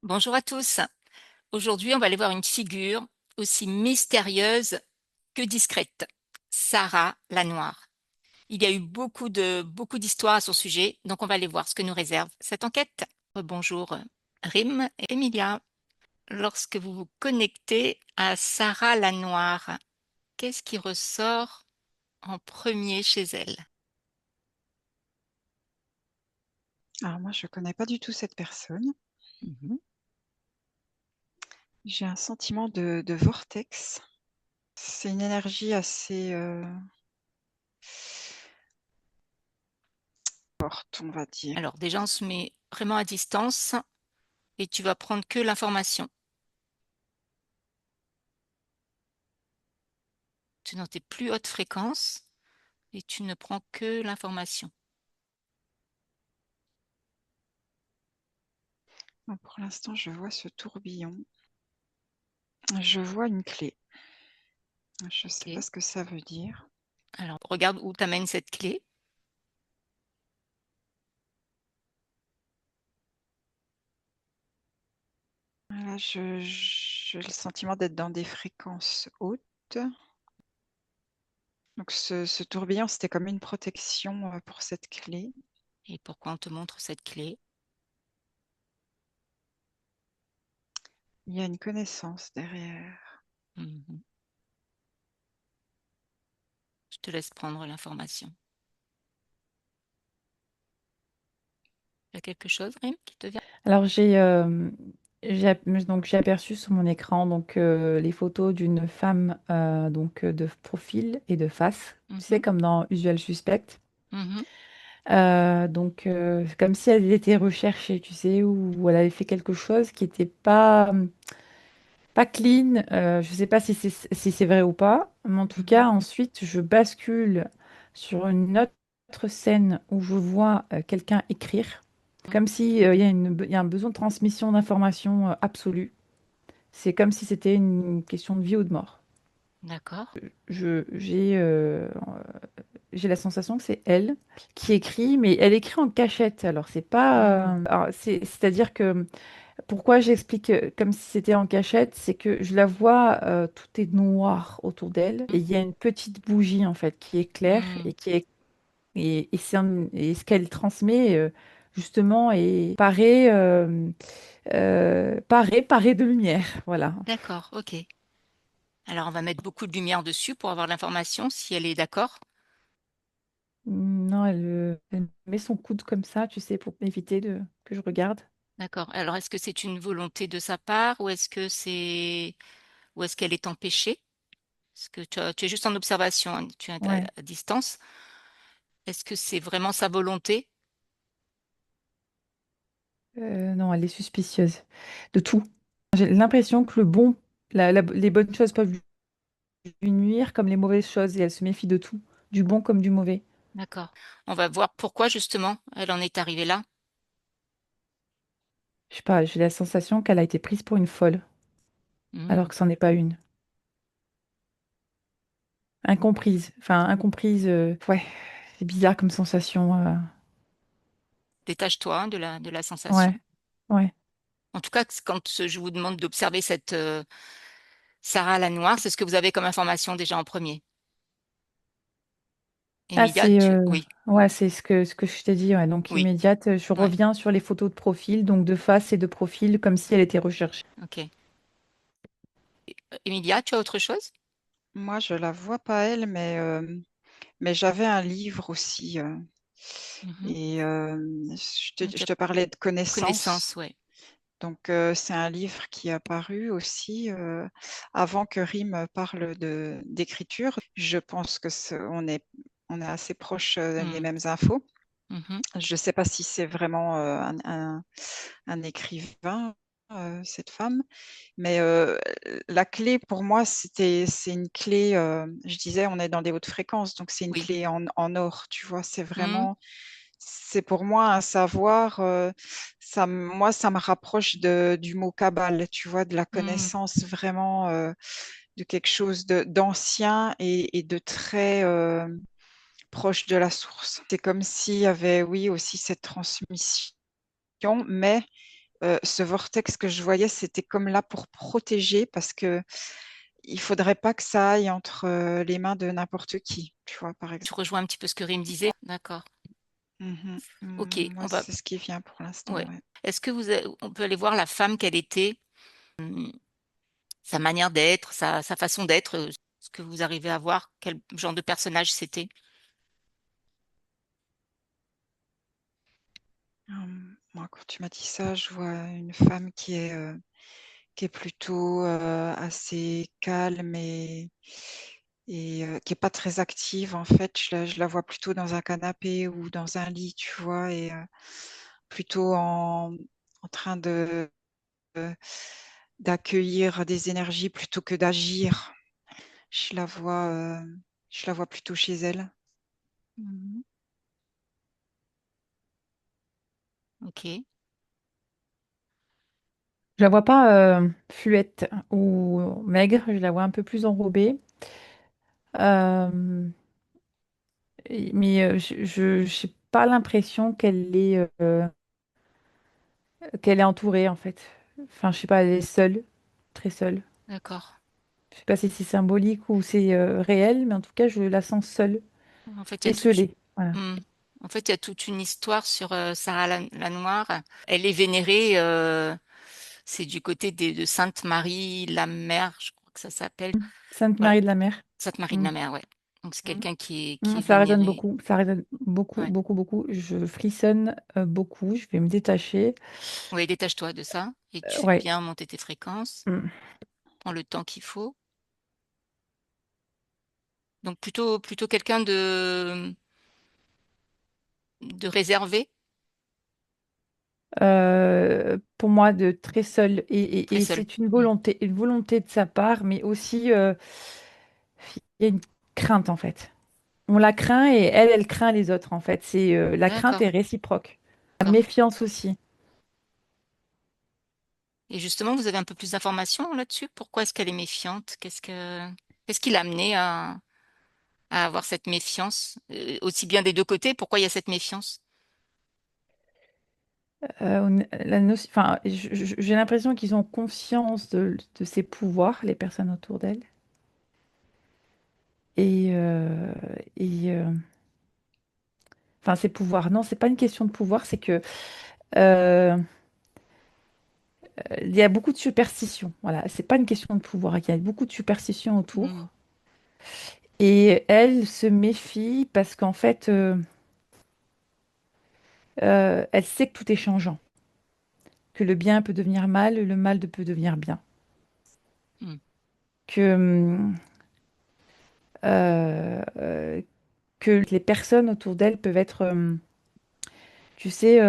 Bonjour à tous. Aujourd'hui, on va aller voir une figure aussi mystérieuse que discrète. Sarah la Noire. Il y a eu beaucoup d'histoires à son sujet, donc on va aller voir ce que nous réserve cette enquête. Bonjour Rim et Emilia. Lorsque vous vous connectez à Sarah la Noire, qu'est-ce qui ressort en premier chez elle? Alors moi, je connais pas du tout cette personne. Mhm. J'ai un sentiment de vortex. C'est une énergie assez forte, on va dire. Alors déjà, on se met vraiment à distance et tu vas prendre que l'information. Tu es dans tes plus hautes fréquences et tu ne prends que l'information. Pour l'instant, je vois ce tourbillon. Je vois une clé. Je ne sais pas Ok. ce que ça veut dire. Alors, regarde où t'amène cette clé. Là, j'ai le sentiment d'être dans des fréquences hautes. Donc ce tourbillon, c'était comme une protection pour cette clé. Et pourquoi on te montre cette clé? Il y a une connaissance derrière. Mhm. Je te laisse prendre l'information. Il y a quelque chose, Rim, qui te vient? Alors j'ai aperçu sur mon écran les photos d'une femme de profil et de face, tu sais Mhm. comme dans Usual Suspect. Mhm. C'est comme si elle était recherchée, tu sais, ou elle avait fait quelque chose qui n'était pas clean. Je sais pas si c'est vrai ou pas, mais en tout Mhm. cas ensuite je bascule sur une autre scène où je vois quelqu'un écrire. Comme si, il y a un besoin de transmission d'informations absolue. C'est comme si c'était une question de vie ou de mort. D'accord. Je, j'ai la sensation que c'est elle qui écrit, mais elle écrit en cachette. Alors, c'est pas. Mhm. C'est-à-dire que pourquoi j'explique comme si c'était en cachette, c'est que je la vois, tout est noir autour d'elle, et il y a une petite bougie en fait qui éclaire Mhm. et qui est et ce qu'elle transmet justement est paré de lumière. Voilà. D'accord, ok. Alors, on va mettre beaucoup de lumière dessus pour avoir l'information, si elle est d'accord. Non, elle met son coude comme ça, tu sais, pour éviter que je regarde. D'accord. Alors, est-ce que c'est une volonté de sa part ou ou est-ce qu'elle est empêchée? Parce que tu es juste en observation, hein, tu es Ouais. à distance. Est-ce que c'est vraiment sa volonté? Non, elle est suspicieuse de tout. J'ai l'impression que les bonnes choses peuvent lui nuire comme les mauvaises choses, et elle se méfie de tout, du bon comme du mauvais. D'accord. On va voir pourquoi justement elle en est arrivée là. Je sais pas, j'ai la sensation qu'elle a été prise pour une folle, alors Hmm. que c'en est pas une. Incomprise. Enfin, incomprise. Ouais, c'est bizarre comme sensation. Détache-toi hein, de de la sensation. Ouais, ouais. En tout cas, quand je vous demande d'observer cette Sarah la Noire, c'est ce que vous avez comme information déjà en premier. Ah, Emilia, tu... Oui, ouais, c'est ce que je t'ai dit. Ouais. Donc, oui, immédiate, je ouais, reviens sur les photos de profil, donc de face et de profil, comme si elle était recherchée. ok. Emilia, tu as autre chose? Moi, je la vois pas elle, mais j'avais un livre aussi. Mhm. Et Donc, il je y a te parlais de connaissances. connaissance, ouais. Donc, c'est un livre qui est apparu aussi avant que Rim parle d'écriture. Je pense que on est assez proche des Hmm. mêmes infos. Mhm. Je ne sais pas si c'est vraiment un écrivain, cette femme, mais la clé pour moi, c'est une clé, je disais, on est dans des hautes fréquences, donc c'est une Oui. clé en or, tu vois, Hmm. c'est pour moi un savoir, moi, ça me rapproche du mot Kabbale, tu vois, de la Hmm. connaissance vraiment de quelque chose d'ancien et de très proche de la source. C'est comme s'il y avait, oui, aussi cette transmission, mais ce vortex que je voyais, c'était comme là pour protéger parce que il faudrait pas que ça aille entre les mains de n'importe qui, tu vois, par Tu exemple. rejoins un petit peu ce que Rim disait? D'accord. Mhm. Ok, Moi, on va. c'est ce qui vient pour l'instant, Ouais. ouais. Est-ce que on peut aller voir la femme qu'elle était, sa manière d'être, sa façon d'être, ce que vous arrivez à voir, quel genre de personnage c'était? Moi, quand tu m'as dit ça, je vois une femme qui est plutôt assez calme et qui est pas très active en fait. Je la vois plutôt dans un canapé ou dans un lit, tu vois, et plutôt en train euh, d'accueillir des énergies plutôt que d'agir. Je la vois, euh, je la vois plutôt chez elle. Mhm. Ok, Je la vois pas fluette ou maigre, je la vois un peu plus enrobée. Euh, mais je n'ai pas l'impression qu'elle est entourée en fait. Enfin, je sais pas, elle est seule, très seule. d'accord. Je sais pas si c'est symbolique ou c'est réel, mais en tout cas, je la sens seule, En fait, il y a esselée. Voilà. Hmm. En fait, il y a toute une histoire sur Sarah la Noire. Elle est vénérée, c'est du côté de Sainte Marie la Mère, je crois que ça s'appelle. Sainte Voilà, Marie de la Mer. Sainte Marie de Mm. la Mer, ouais. Donc c'est Mm. quelqu'un qui est Ça résonne vénéré. beaucoup, ça résonne beaucoup, Ouais. beaucoup, beaucoup. Je frissonne beaucoup, je vais me détacher. Oui, détache-toi de ça et tu fais Ouais. bien monter tes fréquences. Mm. Prends le temps qu'il faut. Donc plutôt quelqu'un de réservé, Pour moi, de très seul. très Et seul. c'est Hmm. une volonté de sa part, mais aussi il y a une crainte en fait. On la craint et elle craint les autres en fait. C'est la crainte D'accord, est réciproque. La d'accord. méfiance aussi. Et justement, vous avez un peu plus d'informations là-dessus? Pourquoi est-ce qu'elle est méfiante? Qu'est-ce qui l'a amené à avoir cette méfiance, aussi bien des deux côtés? Pourquoi il y a cette méfiance? Enfin, j'ai l'impression qu'ils ont conscience de ses pouvoirs, les personnes autour d'elle. Et, euh, et enfin, ses pouvoirs. Non, c'est pas une question de pouvoir, c'est que euh, il y a beaucoup de superstitions. Voilà, c'est pas une question de pouvoir. Il y a beaucoup de superstitions Hmm, autour. Et elle se méfie parce qu'en fait, elle sait que tout est changeant, que le bien peut devenir mal, le mal peut devenir bien, hmm. que, euh, euh, que les personnes autour d'elle peuvent être, tu sais,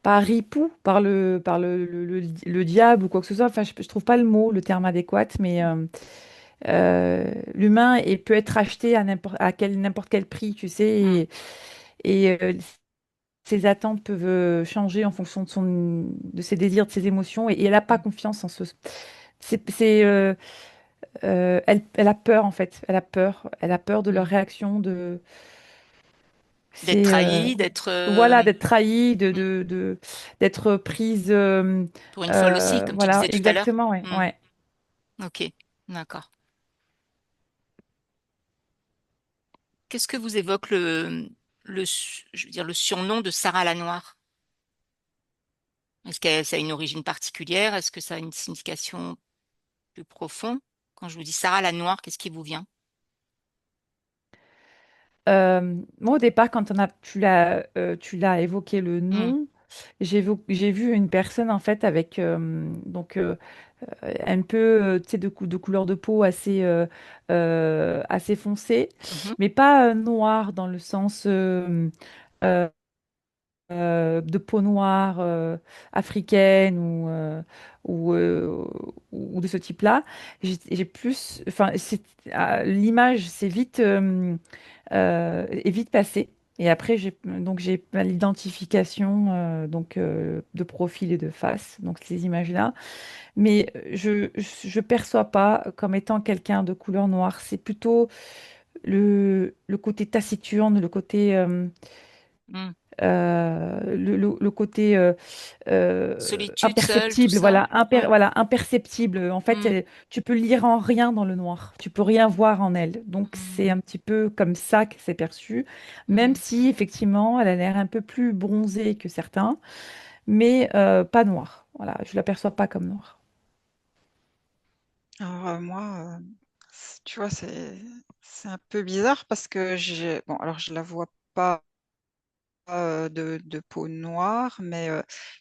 pas ripoux le diable ou quoi que ce soit. Enfin, je trouve pas le mot, le terme adéquat, mais l'humain peut être acheté à n'importe quel prix, tu sais, Hmm. et ses attentes peuvent changer en fonction de ses désirs, de ses émotions, et elle n'a pas Hmm. confiance en ce. Elle a peur en fait, elle a peur de leur Hmm. réaction, D'être c'est trahi, d'être voilà, d'être trahie, hmm, d'être prise, pour une folle aussi, comme tu voilà, disais tout à l'heure. exactement, ouais, Hmm. ouais. Ok, d'accord. Qu'est-ce que vous évoque je veux dire, le surnom de Sarah la Noire? Est-ce que ça a une origine particulière? Est-ce que ça a une signification plus profonde? Quand je vous dis Sarah la Noire, qu'est-ce qui vous vient? Moi, au départ, quand tu l'as évoqué le Hmm. nom, j'ai vu une personne en fait avec un peu tu sais, de couleur de peau assez foncée, Mhm. mais pas noire dans le sens euh, de peau noire africaine ou de ce type-là. J'ai plus, enfin, l'image est vite passée. Et après, j'ai l'identification de profil et de face, donc ces images-là. Mais je perçois pas comme étant quelqu'un de couleur noire. C'est plutôt le côté taciturne, le côté Hmm. le côté Solitude, seule, tout imperceptible, ça. voilà, Ouais. voilà, imperceptible. En fait, Mm, tu peux lire en rien dans le noir. Tu peux rien voir en elle. Donc, c'est mm, un petit peu comme ça que c'est perçu, même mm. si effectivement, elle a l'air un peu plus bronzée que certains, mais pas noire. Voilà, je l'aperçois pas comme noire. Alors, moi, tu vois, c'est un peu bizarre parce que bon, alors je la vois pas de peau noire, mais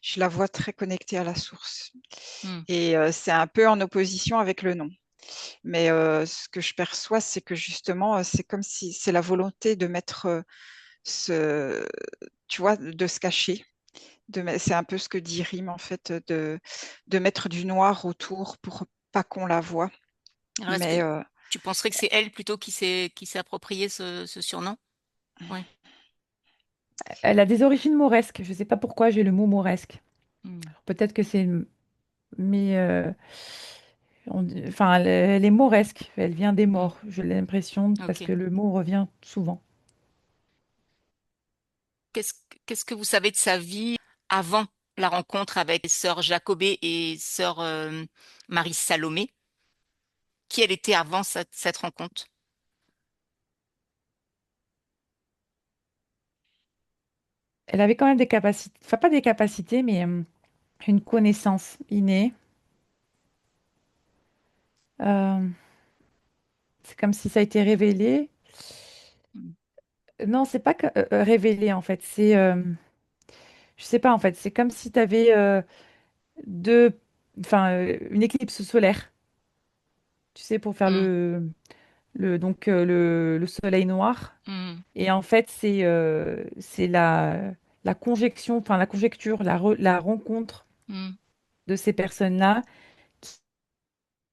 je la vois très connectée à la source. Mm. Et c'est un peu en opposition avec le nom. Mais ce que je perçois, c'est que justement, c'est comme si c'est la volonté de mettre ce, tu vois, de se cacher. C'est un peu ce que dit Rim, en fait, de mettre du noir autour pour pas qu'on la voie. Alors, est-ce que Mais tu penserais que c'est elle plutôt qui s'est approprié ce surnom? Ouais. Elle a des origines mauresques. Je sais pas pourquoi j'ai le mot mauresque. Mm, Peut-être que c'est, mais enfin, elle est mauresque. Elle vient des mm. morts. J'ai l'impression parce Ok. que le mot revient souvent. Qu'est-ce que vous savez de sa vie avant la rencontre avec sœur Jacobée et sœur Marie Salomé? Qui elle était avant cette rencontre? Elle avait quand même des capacités, enfin pas des capacités, mais une connaissance innée. Euh, c'est comme si ça a été révélé. Mm, Non, c'est pas que, révélé en fait. Je sais pas en fait. C'est comme si tu avais deux, enfin une éclipse solaire. Tu sais, pour faire mm, le soleil noir. mm, Et en fait, c'est la conjection, enfin la conjecture, la rencontre mm. de ces personnes-là qui,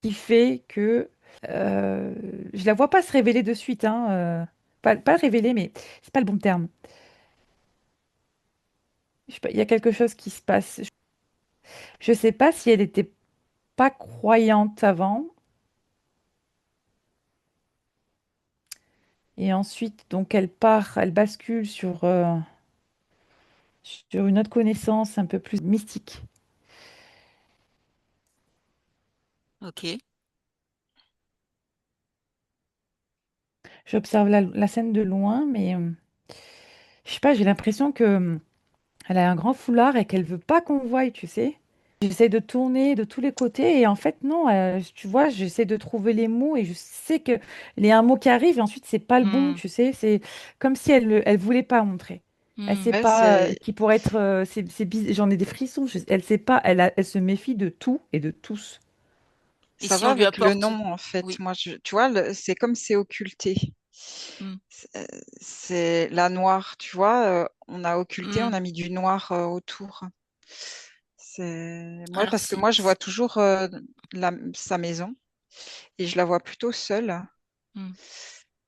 qui fait que euh, je la vois pas se révéler de suite, hein, pas révéler, mais c'est pas le bon terme. Je sais pas, il y a quelque chose qui se passe. Je sais pas si elle était pas croyante avant, et ensuite, donc elle part, elle bascule sur une autre connaissance un peu plus mystique. Ok. J'observe la scène de loin, mais je sais pas, j'ai l'impression que elle a un grand foulard et qu'elle veut pas qu'on voie, tu sais. J'essaie de tourner de tous les côtés et en fait non, tu vois, j'essaie de trouver les mots et je sais que il y a un mot qui arrive et ensuite c'est pas le bon, Mm, tu sais. C'est comme si elle voulait pas montrer. Elle mm. sait ouais, pas c'est qui pourrait être. J'en ai des frissons. Elle sait pas. Elle se méfie de tout et de tous. Et ça si va on lui avec le apporte... nom, en fait. Oui. Moi, tu vois, c'est comme c'est occulté. Mm, C'est la noire, tu vois, on a occulté, on mm. a mis du noir autour. C'est moi Alors parce que moi je vois toujours sa maison et je la vois plutôt seule. mm.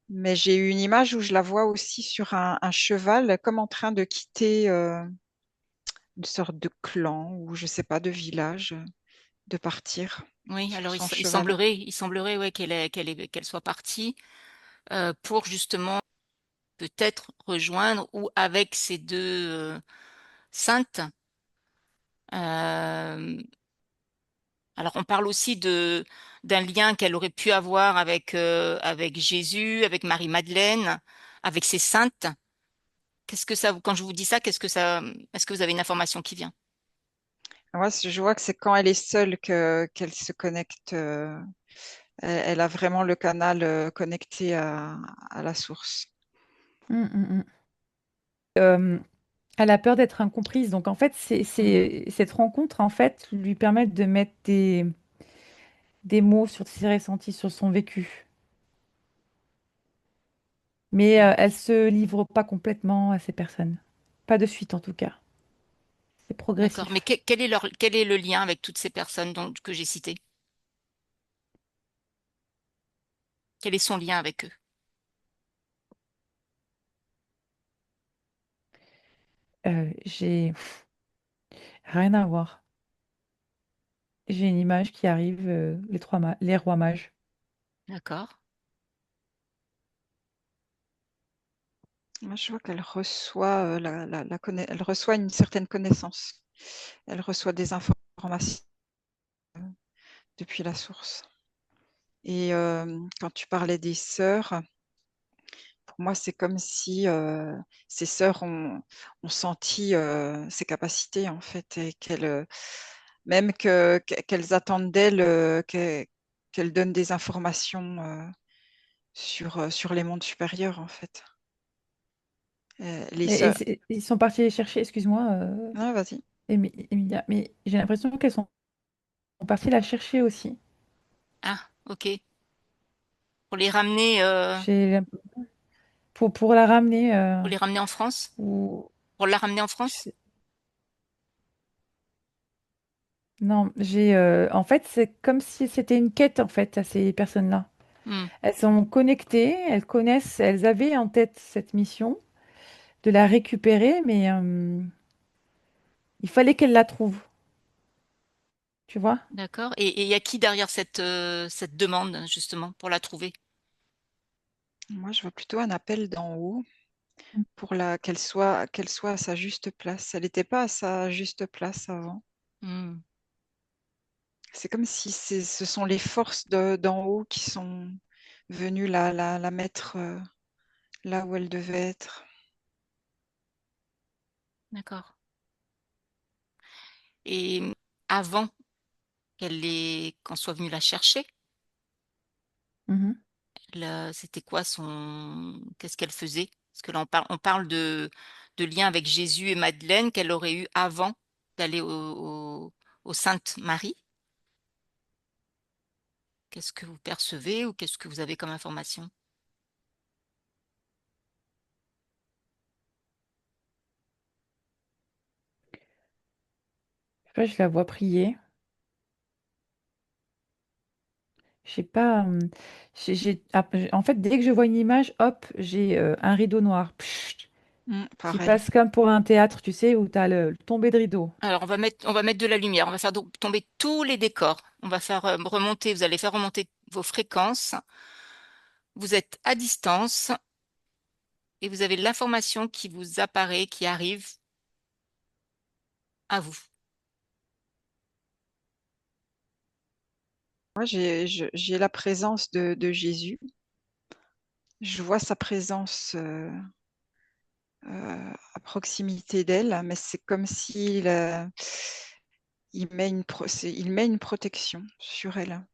Mais j'ai eu une image où je la vois aussi sur un cheval, comme en train de quitter une sorte de clan ou je sais pas, de village, de partir Oui, sur alors son il cheval. semblerait ouais, qu'elle soit partie pour justement peut-être rejoindre ou avec ces deux saintes. euh, alors on parle aussi d'un lien qu'elle aurait pu avoir avec Jésus, avec Marie-Madeleine, avec ces saintes. Qu'est-ce que ça, quand je vous dis ça, est-ce que vous avez une information qui vient? Moi, je vois que c'est quand elle est seule qu'elle se connecte. Elle a vraiment le canal connecté à la source. Mm, mm, mm. Euh, Elle a peur d'être incomprise. Donc en fait, Hmm, cette rencontre en fait lui permet de mettre des mots sur ses ressentis, sur son vécu. Mais elle se livre pas complètement à ces personnes. Pas de suite en tout cas. C'est d'accord. Mais progressif. quel est le lien avec toutes ces personnes que j'ai citées? Quel est son lien avec eux? J'ai rien à voir. J'ai une image qui arrive, les rois mages. D'accord. Moi, je vois qu'elle reçoit, elle reçoit une certaine connaissance. Elle reçoit des informations depuis la source. Et quand tu parlais des sœurs, pour moi, c'est comme si ces sœurs ont senti ses capacités, en fait, et même qu'elles attendent d'elle qu'elle donne des informations sur les mondes supérieurs, en fait. Les sœurs. Ils sont partis les chercher, excuse-moi, Ah, vas-y. Emilia, mais j'ai l'impression qu'elles sont parties la chercher aussi. Ah, ok. Pour J'ai l'im- pour la ramener, les ramener en France? ou Pour la ramener en je France? sais- non, en fait, c'est comme si c'était une quête en fait à ces personnes-là. Hmm, Elles sont connectées, elles connaissent, elles avaient en tête cette mission de la récupérer, mais il fallait qu'elles la trouvent, tu vois? d'accord. Et il y a qui derrière cette demande, justement, pour la trouver? Moi, je vois plutôt un appel d'en haut pour qu'elle soit à sa juste place. Elle n'était pas à sa juste place avant. Hmm, C'est comme si ce sont les forces d'en haut qui sont venues la mettre là où elle devait être. d'accord. Et avant qu'on soit venu la chercher, Mhm. c'était quoi qu'est-ce qu'elle faisait? Parce que là, on parle de lien avec Jésus et Madeleine qu'elle aurait eu avant d'aller au Sainte Marie. Qu'est-ce que vous percevez ou qu'est-ce que vous avez comme information? Je sais pas, je la vois prier. Je sais pas. En fait, dès que je vois une image, hop, j'ai un rideau noir qui Pareil. passe comme pour un théâtre, tu sais, où tu as le tombé de rideau. Alors, on va mettre de la lumière. On va faire tomber tous les décors. On va faire remonter, vous allez faire remonter vos fréquences. Vous êtes à distance et vous avez l'information qui vous apparaît, qui arrive à vous. Moi, j'ai la présence de Jésus. Je vois sa présence à proximité d'elle, mais c'est comme s'il il met une protection sur elle.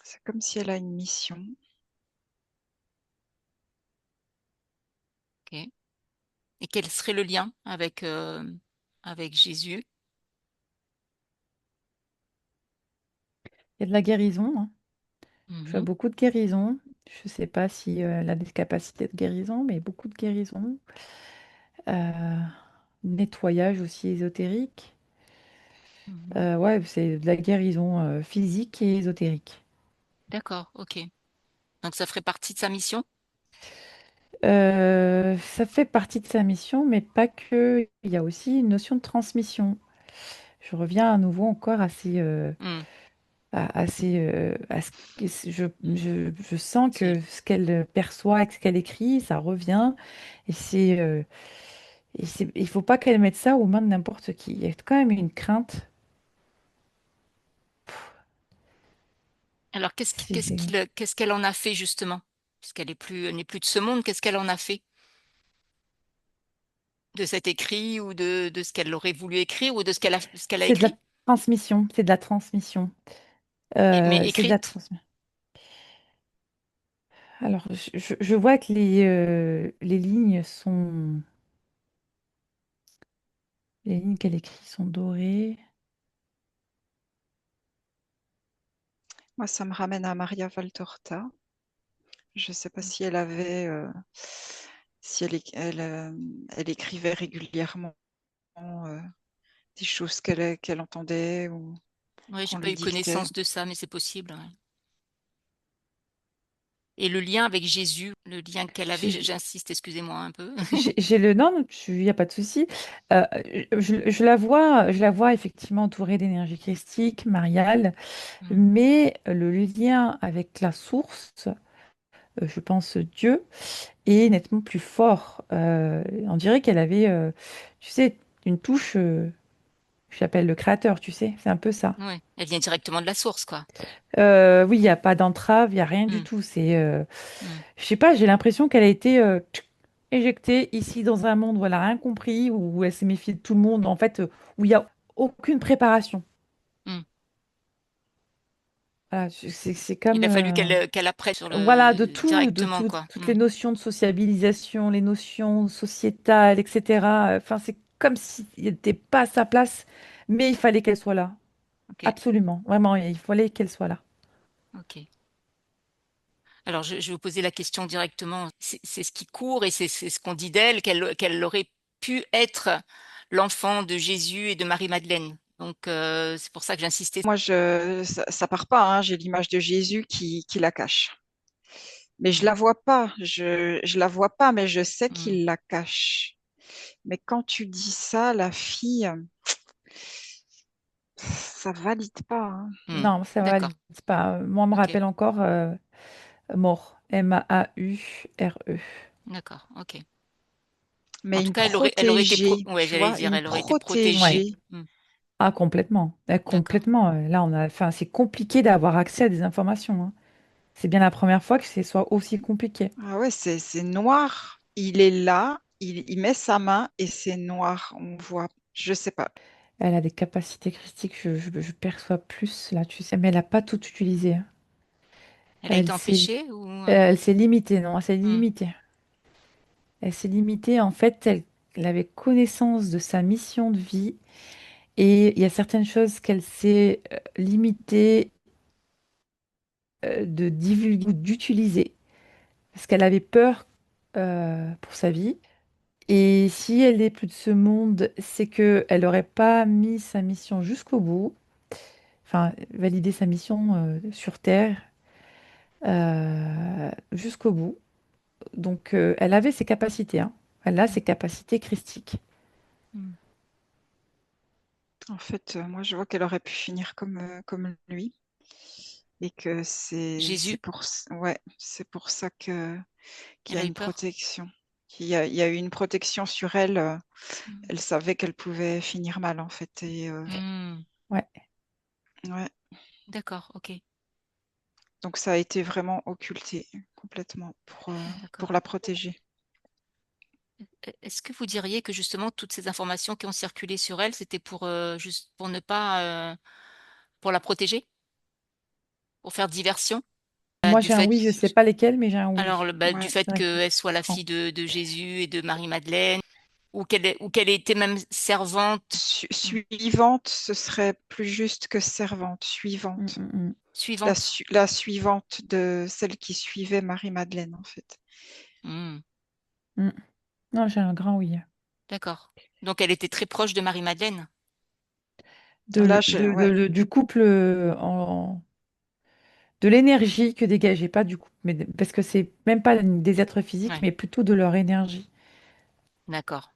C'est comme si elle a une mission. Ok. Et quel serait le lien avec Jésus? Il y a de la guérison, hein. Je vois Mhm. beaucoup de guérison. Je sais pas si elle a des capacités de guérison, mais beaucoup de guérison. Euh, Nettoyage aussi ésotérique. Mhm. Ouais, c'est de la guérison physique et ésotérique. D'accord, ok. Donc ça ferait partie de sa mission? Ça fait partie de sa mission, mais pas que. Il y a aussi une notion de transmission. Je reviens à nouveau encore Hmm. à ce que je sens C'est- que ce qu'elle perçoit et ce qu'elle écrit, ça revient. Il faut pas qu'elle mette ça aux mains de n'importe qui. Il y a quand même une crainte. Alors C'est qu'est-ce qu'elle en a fait justement? Puisqu'elle elle n'est plus de ce monde, qu'est-ce qu'elle en a fait de cet écrit ou de ce qu'elle aurait voulu écrire ou de ce qu'elle a c'est de la écrit? transmission. C'est de la transmission. Mais C'est de la écrite? transmission. Alors, je vois que les lignes sont... Les lignes qu'elle écrit sont dorées. Moi, ça me ramène à Maria Valtorta. Je ne sais pas si elle avait, si elle écrivait régulièrement des choses qu'elle entendait ou Oui, j'ai qu'on pas lui eu dictait. connaissance de ça, mais c'est possible. Ouais. Et le lien avec Jésus, le lien qu'elle avait, J'ai j'insiste, excusez-moi un peu. j'ai le... Non, il n'y a pas de souci. Euh, je la vois effectivement entourée d'énergie christique, mariale, Hmm. mais le lien avec la source, je pense, Dieu, est nettement plus fort. On dirait qu'elle avait, tu sais, une touche, j'appelle le créateur, tu sais, c'est un peu ça. Ouais. Elle vient directement de la source, quoi. Oui, il n'y a pas d'entrave, il n'y a rien du Hmm, tout. C'est, hmm. je sais pas, j'ai l'impression qu'elle a été éjectée ici dans un monde où elle n'a rien compris, où elle s'est méfiée de tout le monde, en fait, où il n'y a aucune préparation. Hmm. Voilà, c'est Il comme, a fallu qu'elle apprenne sur voilà, de le tout, de directement, tout, quoi. toutes Hmm. les notions de sociabilisation, les notions sociétales, etc. Enfin, c'est comme s'il n'était pas à sa place, mais il fallait qu'elle soit là. Ok, Absolument, vraiment, il fallait qu'elle soit là. ok. Alors, je vais vous poser la question directement. C'est ce qui court et c'est ce qu'on dit d'elle, qu'elle aurait pu être l'enfant de Jésus et de Marie-Madeleine. Donc, c'est pour ça que j'insistais. Moi, ça part pas, hein. J'ai l'image de Jésus qui la cache. Mais je Hmm, la vois pas. Je la vois pas, mais je sais hmm, qu'il la cache. Mais quand tu dis ça, la fille, ça valide pas, hein. hmm. Non, ça D'accord, valide pas. Moi, on me ok, rappelle encore mort. Maure. d'accord, ok. En Mais tout une cas, elle aurait été protégée, ouais, tu j'allais vois, dire, une elle aurait été protégée. Ouais. protégée. Hmm, Ah, complètement. d'accord. Complètement. Là, enfin, c'est compliqué d'avoir accès à des informations, hein. C'est bien la première fois que ce soit aussi compliqué. Ah ouais, c'est noir. Il est là, il met sa main et c'est noir. On voit, je sais pas. Elle a des capacités critiques, je perçois plus là, tu sais, mais elle n'a pas tout utilisé, hein. Elle a Elle été s'est empêchée ou elle s'est limitée, non, elle s'est hmm, limitée. Elle s'est limitée, en fait, elle avait connaissance de sa mission de vie et il y a certaines choses qu'elle s'est limitée de divulguer ou d'utiliser parce qu'elle avait peur pour sa vie. Et si elle n'est plus de ce monde, c'est que elle n'aurait pas mis sa mission jusqu'au bout, enfin, validé sa mission sur Terre jusqu'au bout. Donc, elle avait ses capacités, hein. Elle a ses capacités christiques. hmm. En fait, moi, je vois qu'elle aurait pu finir comme lui et que Jésus, ouais, c'est pour ça que qu'il y elle a a eu une peur. protection. Il y a eu une protection sur elle. Hmm, Elle savait qu'elle pouvait finir mal, en fait. hmm. Ouais. Ouais. D'accord, ok, Donc, ça a été vraiment occulté complètement pour d'accord. la protéger. Est-ce que vous diriez que justement toutes ces informations qui ont circulé sur elle, c'était pour juste pour ne pas pour la protéger, pour faire diversion, Moi, du j'ai un fait oui, je sais pas lesquels, mais j'ai un alors oui. du Ouais. fait C'est vrai que qu'elle soit je la prends. fille de Jésus et de Marie-Madeleine, ou qu'elle ait été même servante, hmm, Suivante, ce serait plus juste que servante. Mm, Suivante. mm, mm. suivante. La suivante de celle qui suivait Marie-Madeleine, en fait. Hmm, Mm. Non, j'ai un grand oui. d'accord. Donc elle était très proche de Marie-Madeleine. Là, ouais. Du couple de l'énergie que dégageait, pas du couple, mais parce que c'est même pas des êtres physiques, Ouais, mais plutôt de leur énergie. d'accord.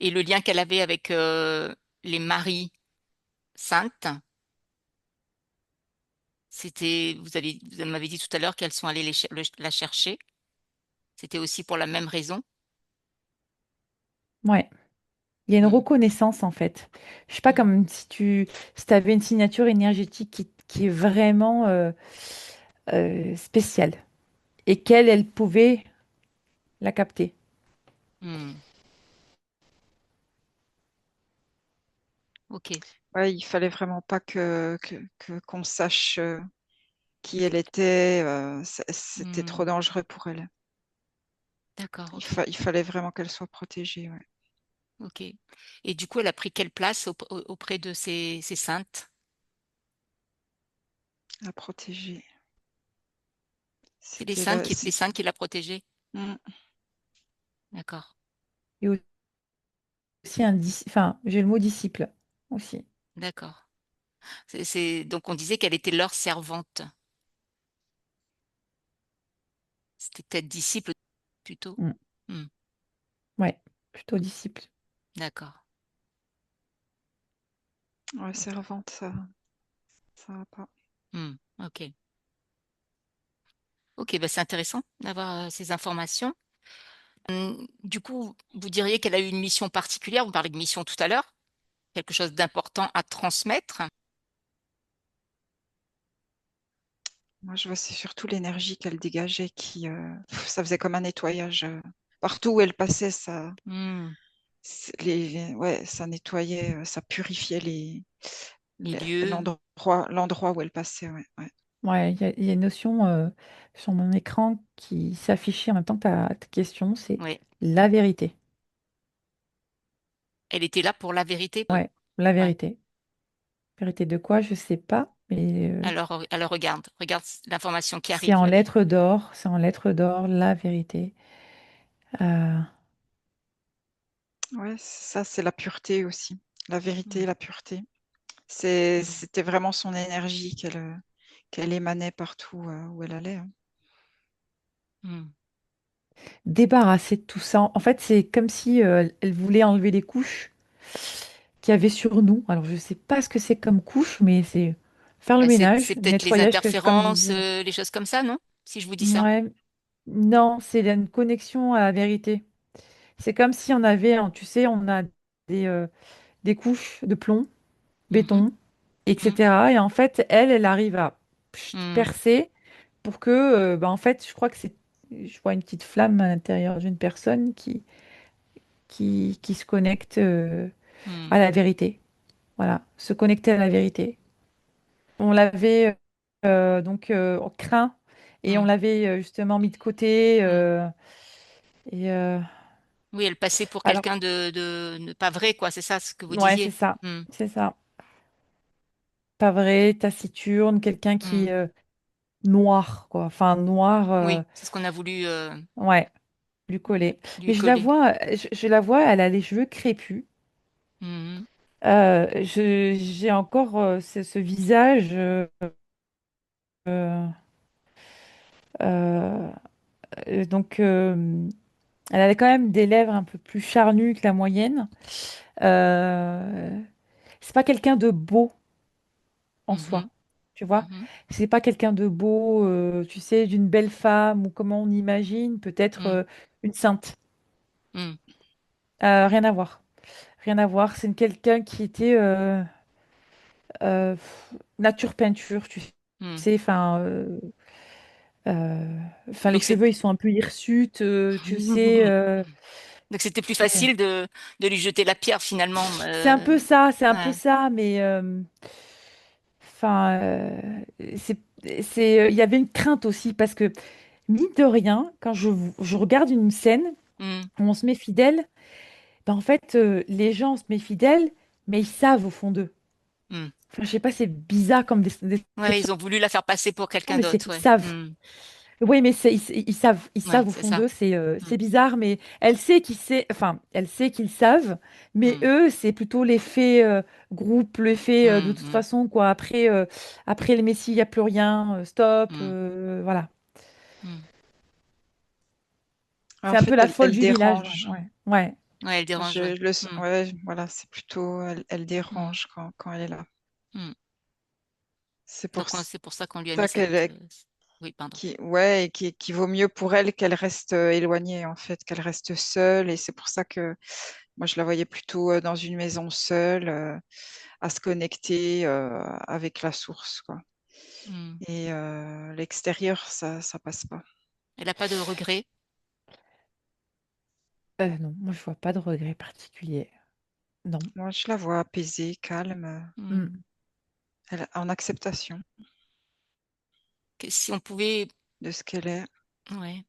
Et le lien qu'elle avait avec les maris saintes, c'était, vous m'avez dit tout à l'heure qu'elles sont allées la chercher. C'était aussi pour la même raison. Ouais. Il y a une Hmm, reconnaissance en fait. Je sais pas hmm, comme si tu avais une signature énergétique qui est vraiment spéciale et qu'elle, elle pouvait la capter. hmm. Ok. Ouais, il fallait vraiment pas qu'on sache qui elle était. C'était Hmm, trop dangereux pour elle. d'accord, ok. Il fallait vraiment qu'elle soit protégée, ouais. Ok. Et du coup, elle a pris quelle place auprès de ces saintes? La protéger. C'est les C'était saintes là. les saintes qui la protégeaient. Mm. Et D'accord, aussi enfin, j'ai le mot disciple aussi. d'accord. Donc on disait qu'elle était leur servante. C'était peut-être disciple plutôt. Mm. Hmm, Ouais, plutôt disciple. d'accord. Ouais, Ok. servante, ça va pas. Hmm, ok. Ok, bah c'est intéressant d'avoir ces informations. Du coup, vous diriez qu'elle a eu une mission particulière. Vous parlez de mission tout à l'heure, quelque chose d'important à transmettre. Moi, je vois, c'est surtout l'énergie qu'elle dégageait ça faisait comme un nettoyage. Partout où elle passait, Hmm. ouais, ça nettoyait, ça purifiait Les lieux. l'endroit où elle passait. Ouais, ouais. Ouais, il y a une notion sur mon écran qui s'affichait en même temps que ta question, c'est Ouais. la vérité. Elle était là pour la vérité. Ouais, la Ouais. vérité. Vérité de quoi, je sais pas, mais Alors regarde l'information qui c'est arrive. en lettres d'or, c'est en lettres d'or, la vérité. Euh, Ouais, ça, c'est la pureté aussi. La vérité et Hmm. la pureté. Hmm. C'était vraiment son énergie qu'elle émanait partout où elle allait, hein. Hmm. Débarrasser de tout ça. En fait, c'est comme si elle voulait enlever les couches qu'il y avait sur nous. Alors, je sais pas ce que c'est comme couche, mais c'est faire le Bah, c'est ménage, peut-être les nettoyage, comme interférences, disait. les choses comme ça, non? Si je vous dis ça. Ouais, non, c'est une connexion à la vérité. C'est comme si on avait, tu sais, on a des couches de plomb, Mhm. béton, Mhm. etc. Et en fait, elle arrive à Hmm. percer pour que, bah, en fait, je crois que je vois une petite flamme à l'intérieur d'une personne qui se connecte Hmm. à la vérité. Voilà, se connecter à la vérité. On l'avait donc craint et on Hmm. l'avait justement mis de côté. Hmm. Et Oui, elle passait pour alors, quelqu'un de pas vrai, quoi. C'est ça ce que vous ouais, c'est disiez. ça, Hmm. c'est ça. Pas vrai, taciturne, quelqu'un qui Hmm. est noir, quoi. Enfin, noir, Oui, c'est ce qu'on a voulu ouais, lui coller. lui Mais je la coller. vois, je la vois, elle a les cheveux crépus. Mhm. J'ai encore ce visage. Euh, euh, donc, elle avait quand même des lèvres un peu plus charnues que la moyenne. Euh, c'est pas quelqu'un de beau en Mhm. soi, tu vois. Mhm. C'est pas quelqu'un de beau, tu sais, d'une belle femme ou comment on imagine, peut-être Hmm. une sainte. Hmm. Rien à voir. Rien à voir. C'est quelqu'un qui était nature peinture, tu Hmm. sais. Enfin, les Donc c'est cheveux, ils sont un peu hirsutes, tu sais. donc c'était plus C'est facile de lui jeter la pierre finalement. c'est un peu ça, c'est un peu Ouais. ça, mais enfin, c'est, il y avait une crainte aussi parce que mine de rien, quand je regarde une scène Hmm. où on se met fidèle, ben en fait, les gens se mettent fidèles, mais ils savent au fond d'eux. Hmm. Enfin, je sais pas, c'est bizarre comme Ouais, description, ils ont voulu la faire passer pour quelqu'un mais d'autre, ils ouais. savent. Hmm. Oui, mais ils Ouais, savent au c'est fond ça. d'eux, Hmm. c'est bizarre, mais enfin, elle sait qu'ils savent, mais Hmm. eux, c'est plutôt l'effet groupe, l'effet de Hmm. toute Hmm. façon, quoi. Après le Messie, il n'y a plus rien, stop, Hmm. voilà. Hmm. C'est En un peu fait, la folle elle du village, dérange. ouais. Ouais, Ouais, elle dérange, ouais. Hmm. Ouais, voilà, c'est plutôt, elle Hmm. dérange quand elle est là. Hmm. C'est pour Donc c'est pour ça qu'on lui a mis ça cette. Oui, pardon. ouais, et qui vaut mieux pour elle qu'elle reste éloignée, en fait, qu'elle reste seule. Et c'est pour ça que moi, je la voyais plutôt dans une maison seule, à se connecter avec la source, quoi. Hmm. Et l'extérieur, ça passe pas. Elle n'a pas de regrets. non, moi je vois pas de regret particulier, non. Moi, je la vois apaisée, calme, Mm. Hmm. en acceptation Si on pouvait, de ce qu'elle est. ouais,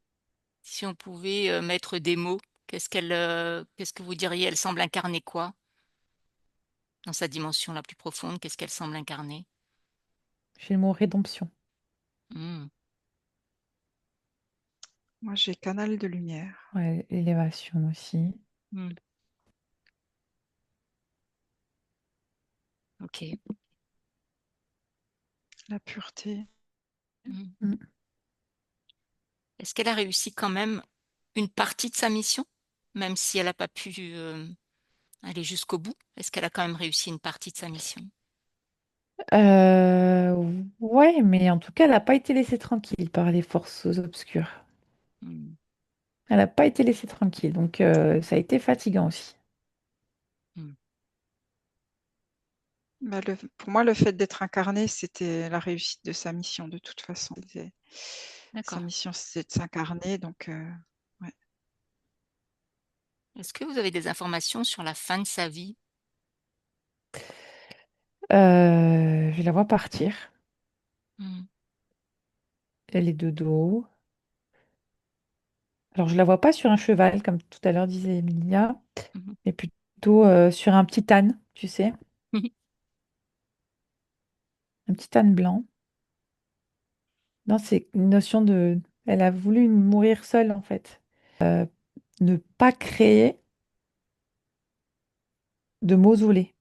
si on pouvait mettre des mots, qu'est-ce que vous diriez? Elle semble incarner quoi dans sa dimension la plus profonde? Qu'est-ce qu'elle semble incarner? J'ai le mot rédemption, Hmm. Moi, j'ai canal de lumière, ouais, élévation aussi. Hmm. Ok. la pureté. Hmm. Mm. Est-ce qu'elle a réussi quand même une partie de sa mission, même si elle n'a pas pu aller jusqu'au bout? Est-ce qu'elle a quand même réussi une partie de sa mission? Euh, ouais, mais en tout cas, elle n'a pas été laissée tranquille par les forces obscures. Hmm, Elle n'a pas été laissée tranquille, donc ça a été fatigant aussi. hmm. Bah, pour moi, le fait d'être incarné, c'était la réussite de sa mission de toute façon. Sa D'accord. mission, c'est de s'incarner, donc ouais. Est-ce que vous avez des informations sur la fin de sa vie? Je la vois partir. Hmm, Elle est de dos. Alors, je la vois pas sur un cheval, comme tout à l'heure disait Emilia, mhm. mais plutôt sur un petit âne, tu sais, un petit âne blanc. Non, c'est une notion de... Elle a voulu mourir seule, en fait. Ne pas créer de mausolée.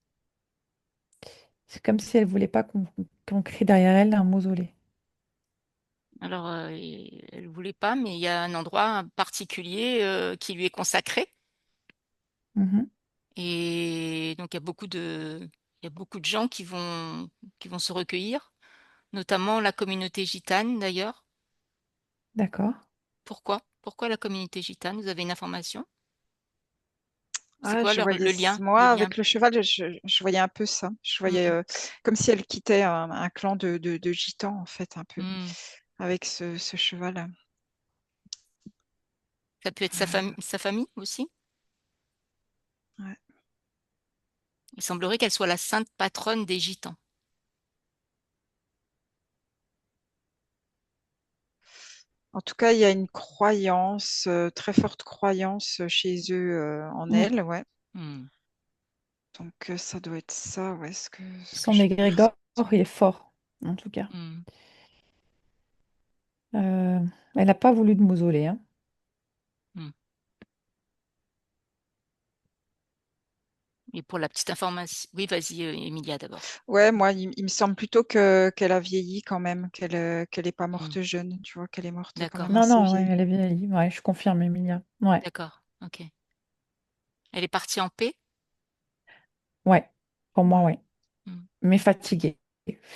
C'est comme si elle voulait pas qu'on crée derrière elle un mausolée. Alors, elle voulait pas, mais il y a un endroit particulier qui lui est consacré. Mhm. Et donc, il y a beaucoup de gens qui vont se recueillir, notamment la communauté gitane d'ailleurs. D'accord. Pourquoi? Pourquoi la communauté gitane? Vous avez une information? C'est Ah, quoi je voyais, le lien? Le moi, lien? avec le cheval, je voyais un peu ça. Je voyais Hmm, comme si elle quittait un clan de gitans, en fait, un peu, hmm. avec ce cheval. Ça peut être sa famille aussi? Ouais. Il semblerait qu'elle soit la sainte patronne des gitans. En tout cas, il y a une croyance, très forte croyance chez eux en Mm. elle, ouais. Hmm, Donc ça doit être ça, ouais, ce que Son je égrégore perçois. est fort, en tout cas. hmm, Euh, Elle n'a pas voulu de mausolée, hein. hmm. Et pour la petite information, oui, vas-y, Emilia d'abord. Ouais, moi, il me semble plutôt qu'elle a vieilli quand même, qu'elle est pas Hmm, morte jeune, tu vois, qu'elle est morte quand même d'accord, Non, assez non, ouais, vieille. elle est vieillie. Ouais, je confirme, Emilia. Ouais, d'accord, ok. Elle est partie en paix? ouais. Pour moi, Ouais. ouais. Hmm, Mais fatiguée.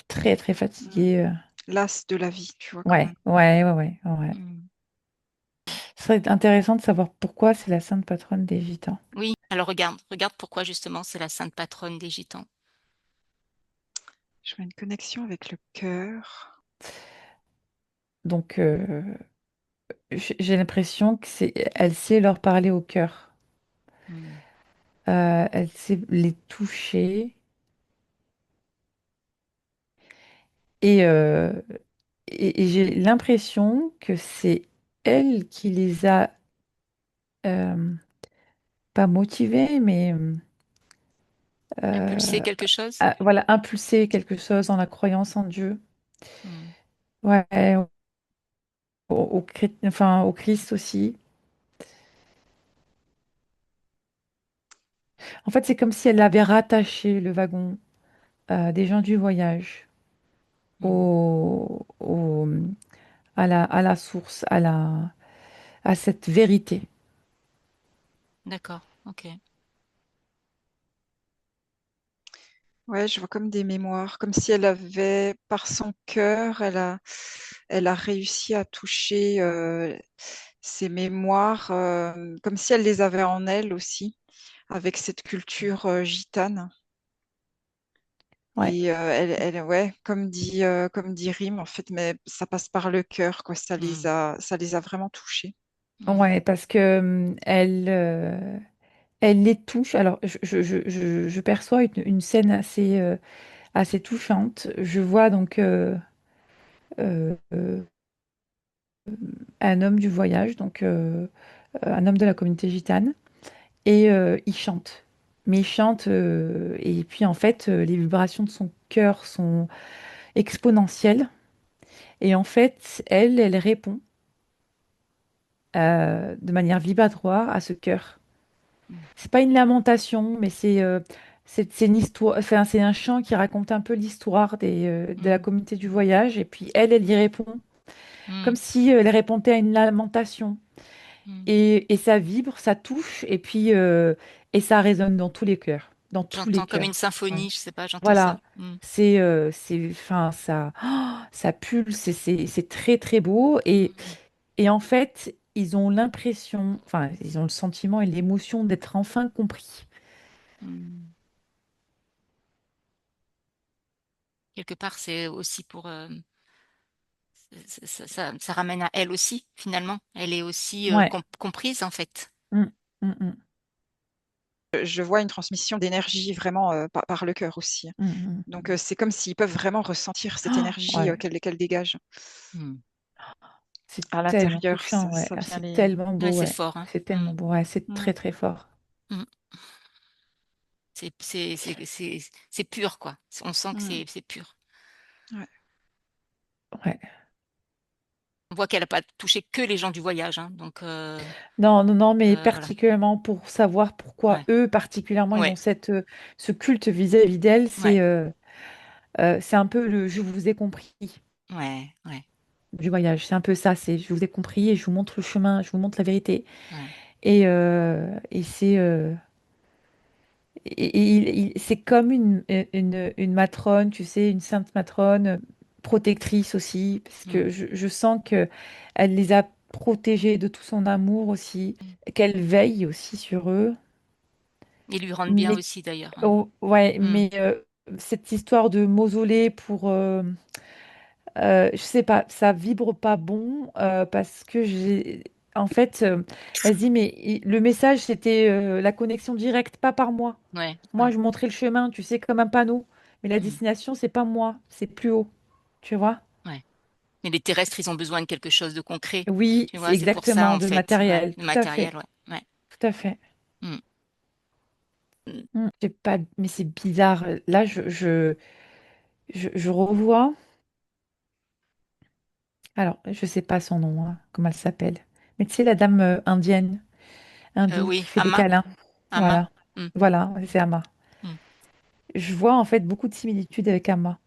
Très, très Mm. fatiguée. L'as de la vie, tu vois, quand Ouais, même. ouais, ouais, ouais, ouais. hmm. Ce serait intéressant de savoir pourquoi c'est la sainte patronne des Gitans. Oui, alors regarde pourquoi justement c'est la sainte patronne des gitans. Je vois une connexion avec le cœur. Donc, j'ai l'impression que elle sait leur parler au cœur. Hmm, Elle sait les toucher et, euh, et j'ai l'impression que c'est elle qui les a euh, pas motivés, mais impulser euh, quelque chose? voilà, impulsé quelque chose en la croyance en Dieu. Hmm, Ouais, enfin, au Christ aussi. En fait, c'est comme si elle avait rattaché le wagon des gens du voyage hmm. au, à la source, à cette vérité. D'accord, ok. Ouais, je vois comme des mémoires, comme si elle avait, par son cœur, elle a réussi à toucher ces mémoires, comme si elle les avait en elle aussi, avec cette culture gitane. Ouais, Et ouais, comme dit Rim, en fait, mais ça passe par le cœur, quoi. Hmm, Ça les a vraiment touchés. hmm. ouais, parce que elle les touche. Alors, je perçois une scène assez, assez touchante. Je vois donc euh, euh, un homme du voyage, donc un homme de la communauté gitane, et il chante. Mais il chante, et puis en fait, les vibrations de son cœur sont exponentielles. Et en fait, elle répond de manière vibratoire à ce cœur. Hmm, C'est pas une lamentation, mais c'est une histoire, enfin, c'est un chant qui raconte un peu l'histoire de la hmm, communauté du voyage. Et puis elle y répond hmm, comme si elle répondait à une lamentation. hmm. Et ça vibre, ça touche, et puis et ça résonne dans tous les cœurs. dans tous les J'entends comme une cœurs. Ouais. symphonie, je sais pas, j'entends ça. Voilà, enfin, ça pulse, c'est très très beau. Mm. Et en fait, ils ont l'impression, enfin, ils ont le sentiment et l'émotion d'être enfin compris. Mm. Quelque part, c'est aussi pour ça ramène à elle aussi, finalement. Elle est aussi Ouais. comprise, en fait. Mm, mm, mm, Je vois une transmission d'énergie vraiment par le cœur aussi. mm, mm. Donc, c'est comme s'ils peuvent vraiment ressentir cette Oh, énergie ouais, qu'elle dégage Mm. c'est à tellement l'intérieur. touchant, ouais. Ça Ah, vient c'est les. tellement Ouais, beau, c'est ouais. fort, hein. C'est Mm. tellement beau, ouais. C'est Mm. très très fort. Mm. C'est pur, quoi. On sent que Mm. c'est pur. Ouais. Ouais. On voit qu'elle n'a pas touché que les gens du voyage, hein. Donc, Non, non, non, mais voilà. particulièrement pour savoir pourquoi Ouais, eux, particulièrement, ils ouais, ont ce culte vis-à-vis d'elle, ouais, c'est un peu le je vous ai compris ouais, ouais, du voyage. C'est un peu ça, c'est je vous ai compris et je vous montre le chemin, je vous montre la vérité. ouais. Et c'est comme une matrone, tu sais, une sainte matrone, protectrice aussi, parce Mm. que je sens que elle les a protégés de tout son amour aussi, Mm. qu'elle veille aussi sur eux. Ils lui rendent bien Mais aussi, d'ailleurs, hein. oh, ouais, Mm. mais cette histoire de mausolée pour, je sais pas, ça vibre pas bon parce que en fait, elle se dit mais le message c'était la connexion directe, pas par moi. Ouais, Moi, ouais. je montrais le chemin, tu sais, comme un panneau. Mais la Mm. destination, c'est pas moi, c'est plus haut. Tu vois? Ouais. Mais les terrestres, ils ont besoin de quelque chose de concret. Oui, Tu c'est vois, c'est pour ça, exactement en de fait. Ouais, matériel. le Tout à fait. matériel, ouais. Ouais. Tout à fait. Mm. Mm. J'ai pas, mais c'est bizarre. Là, je revois. Alors, je sais pas son nom, hein, comment elle s'appelle. Mais tu sais, la dame indienne, hindoue, qui Oui, fait des Ama, câlins. Ama. Voilà. Mm. Voilà, ouais, c'est Amma. Mm. Je vois en fait beaucoup de similitudes avec Amma.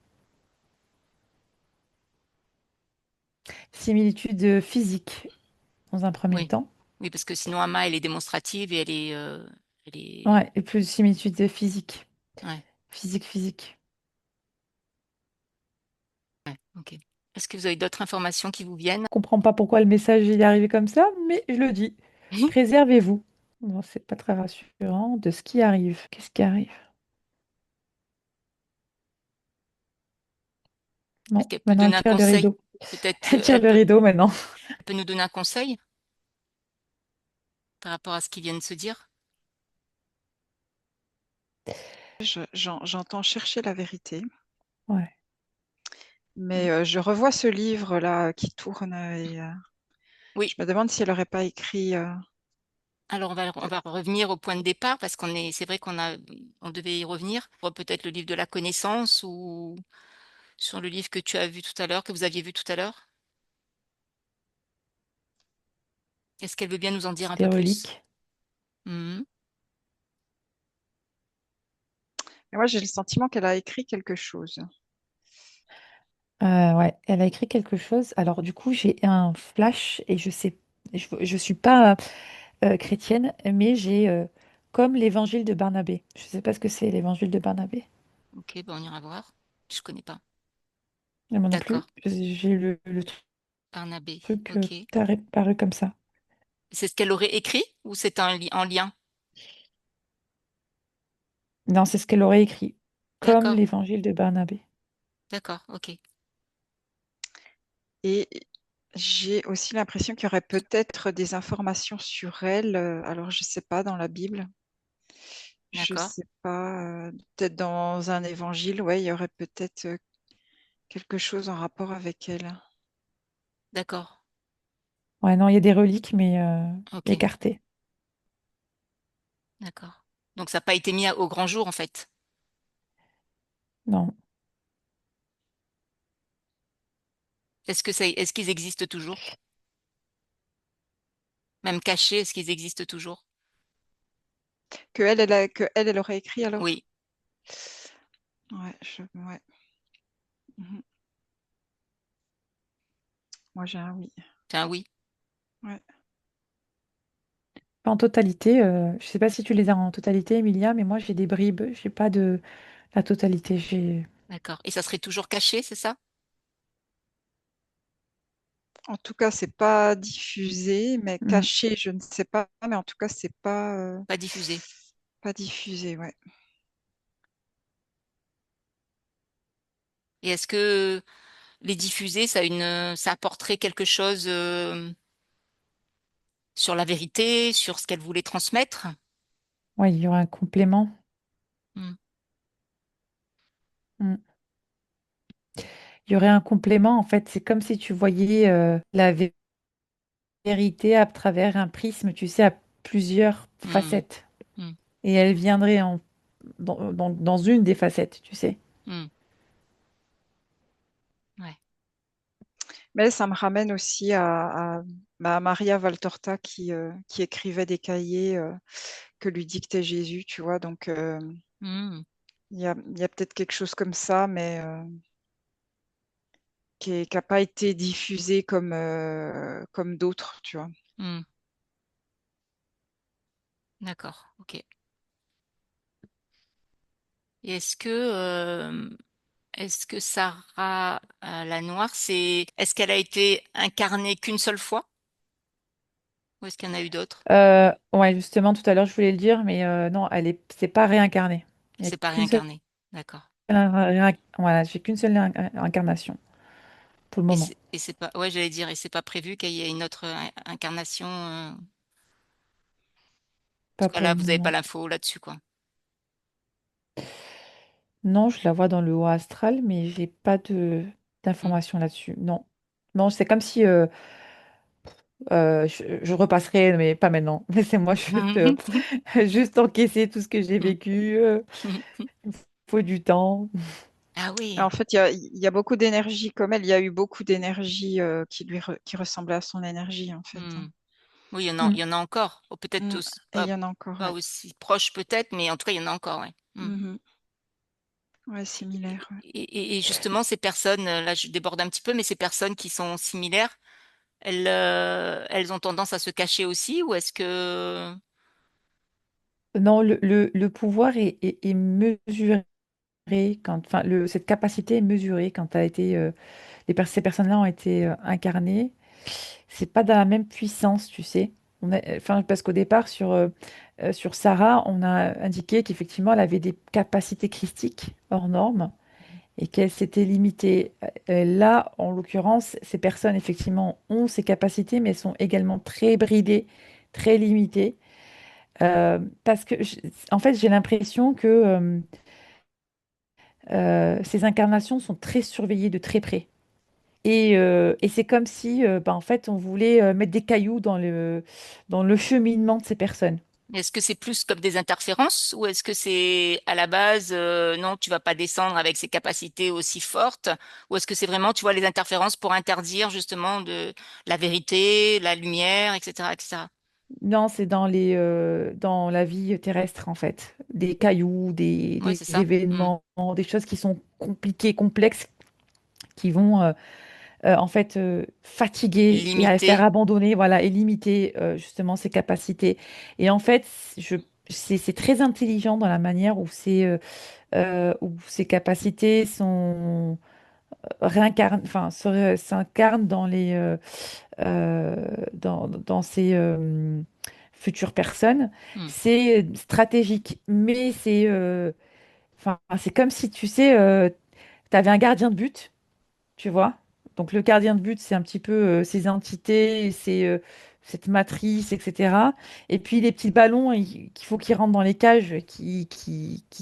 Similitudes physiques dans un premier Oui, temps. oui, parce que sinon, Ama, elle est démonstrative et elle est, Ouais, et plus de similitudes physiques. ouais, Physique, physique. ouais, ok. Est-ce que vous avez d'autres informations qui vous viennent? Comprends pas pourquoi le message il est arrivé comme ça, mais je le dis. Préservez-vous. Non, c'est pas très rassurant de ce qui arrive. Qu'est-ce qui arrive? Est-ce Non, qu'elle peut maintenant elle donner un tire le conseil? rideau. Peut-être, Elle tire le rideau maintenant. elle peut nous donner un conseil par rapport à ce qui vient de se dire? J'entends chercher la vérité, Ouais. Mm. mais je revois ce livre-là qui tourne et je Oui. me demande si elle n'aurait pas écrit. Alors on va revenir au point de départ parce c'est vrai on devait y revenir. Peut-être le livre de la connaissance ou sur le livre que tu as vu tout à l'heure, que vous aviez vu tout à l'heure. Est-ce qu'elle veut bien nous en dire un Des peu plus? reliques. Mhm. Mais moi, j'ai le sentiment qu'elle a écrit quelque chose. Ouais, elle a écrit quelque chose. Alors du coup, j'ai un flash et je suis pas chrétienne, mais j'ai comme l'évangile de Barnabé. Je sais pas ce que c'est l'évangile de Barnabé. Ok, ben on ira voir. Je connais pas. Moi non plus. D'accord. J'ai le Barnabé. truc Ok. qui est apparu comme ça. C'est ce qu'elle aurait écrit ou c'est en lien? Non, c'est ce qu'elle aurait écrit, comme D'accord. l'évangile de Barnabé. D'accord. Ok. Et j'ai aussi l'impression qu'il y aurait peut-être des informations sur elle. Alors, je ne sais pas, dans la Bible. Je ne D'accord. sais pas. Peut-être dans un évangile, ouais, il y aurait peut-être quelque chose en rapport avec elle. D'accord. Ouais, non, il y a des reliques, mais Ok. écartées. D'accord. Donc ça n'a pas été mis au grand jour en fait. Non. Est-ce qu'ils existent toujours? Même cachés, est-ce qu'ils existent toujours? Elle aurait écrit alors. Oui. Ouais, ouais. Mhm. Moi, j'ai un oui. C'est un oui. Ouais. Pas en totalité. Je sais pas si tu les as en totalité, Emilia, mais moi j'ai des bribes. J'ai pas de la totalité. J'ai. D'accord. Et ça serait toujours caché, c'est ça? En tout cas, c'est pas diffusé, mais Mm. caché, je ne sais pas. Mais en tout cas, c'est pas, Pas diffusé. pas diffusé, ouais. Et est-ce que les diffuser, ça apporterait quelque chose sur la vérité, sur ce qu'elle voulait transmettre? Ouais, il y aura un complément. Hmm. Mm. Il y aurait un complément. En fait, c'est comme si tu voyais la vérité à travers un prisme, tu sais, à plusieurs Hmm. facettes. Hmm. Et elle viendrait dans une des facettes, tu sais. Hmm. Ouais. Mais ça me ramène aussi à Maria Valtorta qui écrivait des cahiers que lui dictait Jésus, tu vois. Donc, Hmm. il y a peut-être quelque chose comme ça, mais qui n'a pas été diffusé comme d'autres, tu vois. Hmm. D'accord. Ok. Et est-ce que Sarah la Noire, est-ce qu'elle a été incarnée qu'une seule fois ou est-ce qu'il y en a eu d'autres? Ouais, justement, tout à l'heure, je voulais le dire, mais non, c'est pas réincarné. Il n'y a C'est pas qu'une seule, réincarné. D'accord. voilà, j'ai qu'une seule incarnation pour le moment. Et c'est pas, ouais, j'allais dire, et c'est pas prévu qu'il y ait une autre incarnation. En tout Pas cas, pour là, le vous n'avez pas moment. l'info là-dessus, quoi. Non, je la vois dans le haut astral, mais j'ai pas Hmm. d'informations là-dessus. Non. Non, c'est comme si je repasserai, mais pas maintenant. Laissez-moi juste, juste encaisser tout ce que j'ai vécu. Il faut du temps. Ah En oui. fait, il y a beaucoup d'énergie, comme elle, il y a eu beaucoup d'énergie qui ressemblait à son énergie, en fait, Hmm. hein. Oui, Mm. il y en a encore. Ou peut-être Mm. Et il y en a encore, pas ouais. aussi proche, peut-être, mais en tout cas, il y en a encore, ouais. Hmm. Mhm. Ouais, similaire, ouais. Et justement, ces personnes, là, je déborde un petit peu, mais ces personnes qui sont similaires, elles ont tendance à se cacher aussi, ou est-ce que... Non, le pouvoir est mesuré quand, enfin, cette capacité est mesurée quand a été, ces personnes-là ont été incarnées. C'est pas dans la même puissance, tu sais. Enfin, parce qu'au départ, sur Sarah, on a indiqué qu'effectivement, elle avait des capacités christiques hors normes et qu'elle s'était limitée. Là, en l'occurrence, ces personnes, effectivement, ont ces capacités, mais elles sont également très bridées, très limitées. Parce que, en fait, j'ai l'impression que ces incarnations sont très surveillées de très près. Et c'est comme si, bah, en fait, on voulait mettre des cailloux dans le cheminement de ces personnes. Est-ce que c'est plus comme des interférences, ou est-ce que c'est à la base, non, tu vas pas descendre avec ces capacités aussi fortes, ou est-ce que c'est vraiment, tu vois, les interférences pour interdire justement de la vérité, la lumière, etc., etc. Non, c'est dans la vie terrestre, en fait. Des cailloux, Oui, des c'est ça. Hmm. événements, des choses qui sont compliquées, complexes, qui vont en fait fatiguer et faire Limité. abandonner, voilà, et limiter justement ses capacités. Et en fait, c'est très intelligent dans la manière où ces capacités sont enfin, s'incarnent dans ces futures personnes. Hmm. C'est stratégique, mais enfin, c'est comme si, tu sais, tu avais un gardien de but, tu vois. Donc le gardien de but, c'est un petit peu ces entités, cette matrice, etc. Et puis les petits ballons, qu'il faut qu'ils rentrent dans les cages, qui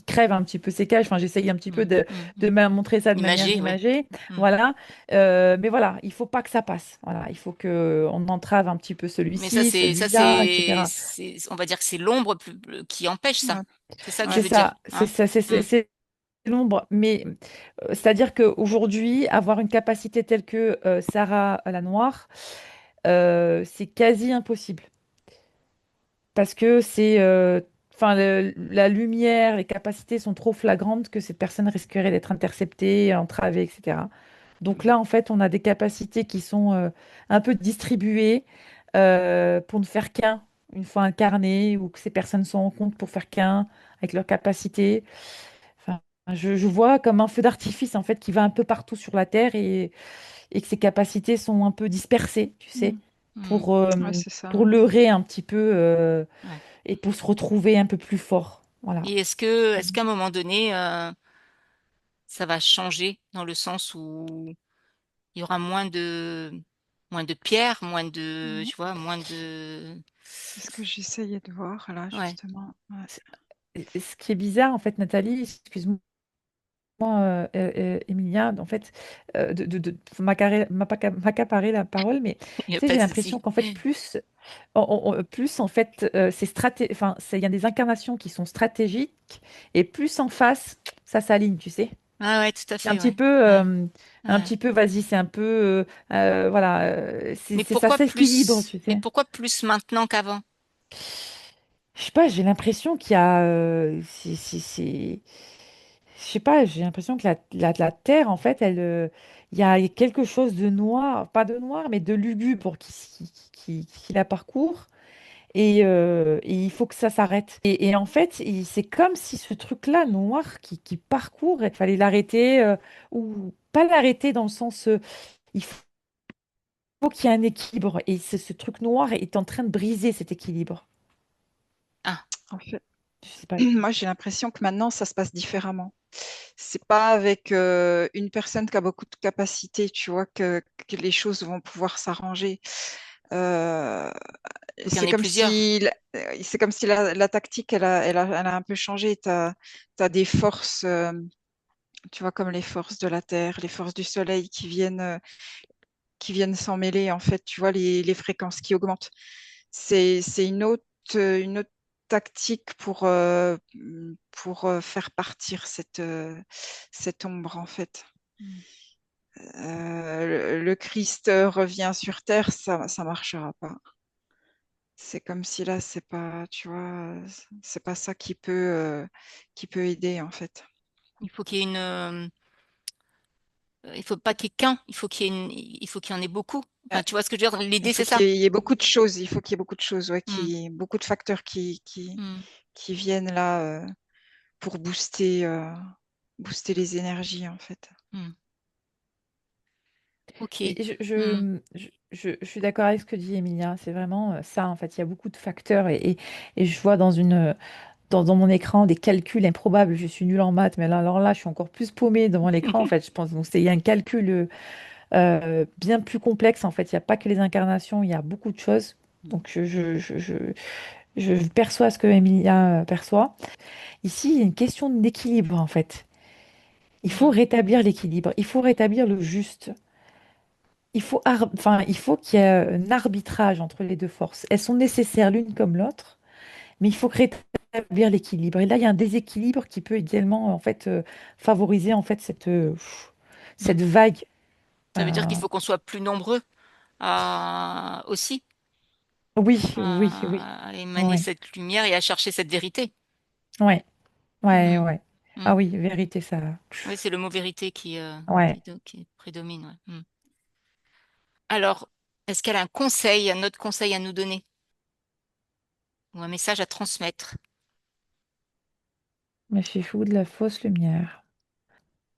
crèvent un petit peu ces cages. Enfin, j'essaye un petit peu Hmm. de, Hmm. de Hmm. montrer ça de manière Imagé, oui. imagée. Hmm. Voilà. Mais voilà, il faut pas que ça passe. Voilà, il faut que on entrave un petit peu Mais celui-ci, celui-là, etc. on va dire que c'est l'ombre qui empêche ça. Ouais, C'est ça que je C'est ouais. veux dire, ça, c'est hein? ça, Hmm. c'est l'ombre. Mais c'est-à-dire qu'aujourd'hui, avoir une capacité telle que Sarah la Noire, c'est quasi impossible. Parce que enfin, la lumière, les capacités sont trop flagrantes que cette personne risquerait d'être interceptée, entravée, etc. Donc là, en fait, on a des capacités qui sont un peu distribuées pour ne faire qu'un. une fois incarnées ou que ces personnes sont en compte pour faire qu'un avec leurs capacités. Enfin, je vois comme un feu d'artifice en fait qui va un peu partout sur la Terre et que ses capacités sont un peu dispersées, tu sais, Mm. Hmm. pour, Ouais, c'est ça. pour leurrer un petit peu Ouais. et pour se retrouver un peu plus fort. Voilà. Et est-ce qu'à un moment donné, ça va changer dans le sens où il y aura moins de pierres, moins de, Mm. tu vois, moins de, C'est ce que j'essayais de voir là, ouais. justement. Ouais. C'est- et ce qui est bizarre, en fait, Nathalie, excuse-moi, Emilia, en fait, de m'accaparer la parole, mais Il n'y a tu sais, pas j'ai de l'impression souci. qu'en fait, plus en fait, enfin, il y a des incarnations qui sont stratégiques, et plus en face, ça s'aligne, tu sais. Ah ouais, tout à C'est fait, ouais. Ouais, un ouais. petit peu, vas-y, c'est un peu, voilà, Mais ça pourquoi s'équilibre, plus, tu mais sais. pourquoi plus maintenant qu'avant? Je sais pas, j'ai l'impression qu'il y a, je sais pas, j'ai l'impression que la Terre, en fait, il y a quelque chose de noir, pas de noir, mais de lugubre qui la parcourt. Et il faut que ça s'arrête. Et en fait, c'est comme si ce truc-là, noir, qui parcourt, il fallait l'arrêter, ou pas l'arrêter dans le sens, il faut qu'il y ait un équilibre. Et ce truc noir est en train de briser cet équilibre. Ah, En fait, Je sais pas. moi, j'ai l'impression que maintenant, ça se passe différemment. C'est pas avec une personne qui a beaucoup de capacités, tu vois, que les choses vont pouvoir s'arranger. Euh, faut qu'il y en ait plusieurs. c'est comme si la tactique, elle a un peu changé. Tu as des forces, tu vois, comme les forces de la Terre, les forces du Soleil qui viennent s'en mêler, en fait, tu vois, les fréquences qui augmentent. C'est une autre tactique pour faire partir cette ombre, en fait. Hmm. Le Christ revient sur Terre, ça marchera pas. C'est comme si là, c'est pas, tu vois, c'est pas ça qui peut aider, en fait. Il faut qu'il y ait il faut pas qu'il y ait qu'un, il faut qu'il y en ait beaucoup. Euh, Enfin, tu vois ce que je veux dire? Il L'idée, faut c'est ça. qu'il y ait beaucoup de choses, il faut qu'il y ait beaucoup de choses, ouais, Hmm, beaucoup de facteurs hmm, qui viennent là pour booster les énergies, en fait. hmm. Ok. Et Hmm. je suis d'accord avec ce que dit Emilia. C'est vraiment ça, en fait. Il y a beaucoup de facteurs et je vois dans mon écran des calculs improbables. Je suis nulle en maths, mais là, alors là, je suis encore plus paumée devant l'écran, en fait. Je pense donc il y a un calcul bien plus complexe, en fait. Il n'y a pas que les incarnations, il y a beaucoup de choses. Donc, je perçois ce que Emilia perçoit. Ici, il y a une question d'équilibre, en fait. Il faut Hmm. rétablir l'équilibre, il faut rétablir le juste. Enfin, il faut qu'il y ait un arbitrage entre les deux forces. Elles sont nécessaires l'une comme l'autre, mais il faut rétablir l'équilibre. Et là, il y a un déséquilibre qui peut également en fait favoriser en fait Hmm. cette vague. Ça veut dire qu'il Euh, faut qu'on soit plus nombreux aussi oui, oui, oui, à émaner ouais, cette lumière et à chercher cette vérité. ouais, ouais, Hmm, ouais. hmm. Ah oui, vérité, ça. Oui, c'est le mot vérité Ouais. qui prédomine. Ouais. Hmm. Alors, est-ce qu'elle a un autre conseil à nous donner ou un message à transmettre? Méfiez-vous de la fausse lumière.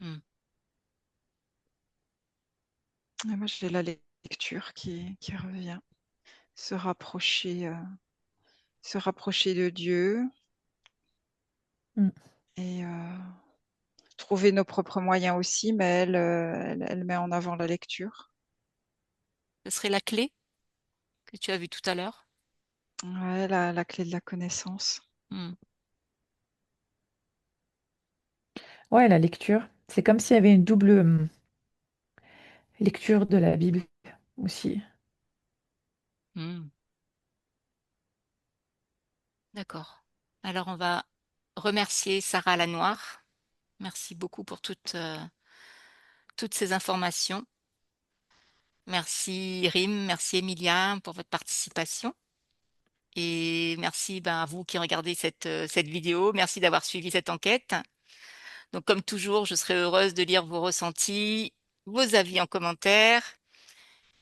Hmm. Et moi, j'ai la lecture qui revient. Se rapprocher, euh, se rapprocher de Dieu Mm. et trouver nos propres moyens aussi, mais elle met en avant la lecture. Ce serait la clé que tu as vue tout à l'heure. Ouais, la clé de la connaissance. Hmm. Ouais, la lecture. C'est comme s'il y avait une double lecture de la Bible aussi. Hmm. D'accord. Alors, on va remercier Sarah Lanoire. Merci beaucoup pour toutes ces informations. Merci Rim, merci Emilia pour votre participation. Et merci à vous qui regardez cette vidéo. Merci d'avoir suivi cette enquête. Donc, comme toujours, je serai heureuse de lire vos ressentis, vos avis en commentaire.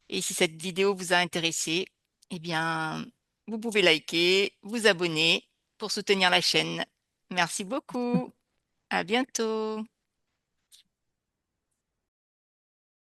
Et si cette vidéo vous a intéressé, eh bien, vous pouvez liker, vous abonner pour soutenir la chaîne. Merci beaucoup. À bientôt.